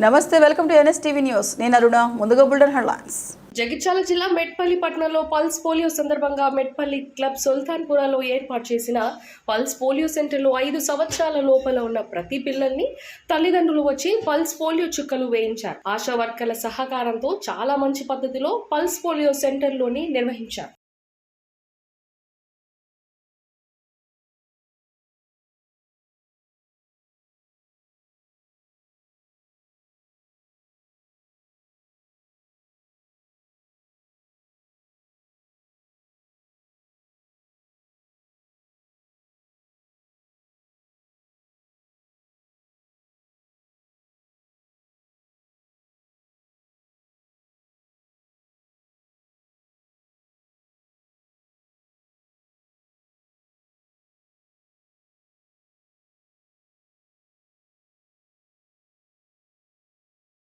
నమస్తే, welcome to NSTV news. నేను అరుణ. ముందుగా బుల్డన్ హెడ్లైన్స్. జగిత్యాల జిల్లా మెట్పల్లి పట్టణంలో పల్స్ పోలియో సందర్భంగా మెట్పల్లి క్లబ్ సుల్తాన్పురాలో ఏర్పాటు చేసిన పల్స్ పోలియో సెంటర్లో 5 సంవత్సరాల లోపల ఉన్న ప్రతి పిల్లల్ని తల్లిదండ్రులు వచ్చి పల్స్ పోలియో చుక్కలు వేయించారు. ఆశా వర్కర్ల సహకారంతో చాలా మంచి పద్ధతిలో పల్స్ పోలియో సెంటర్లోని నిర్వహించారు.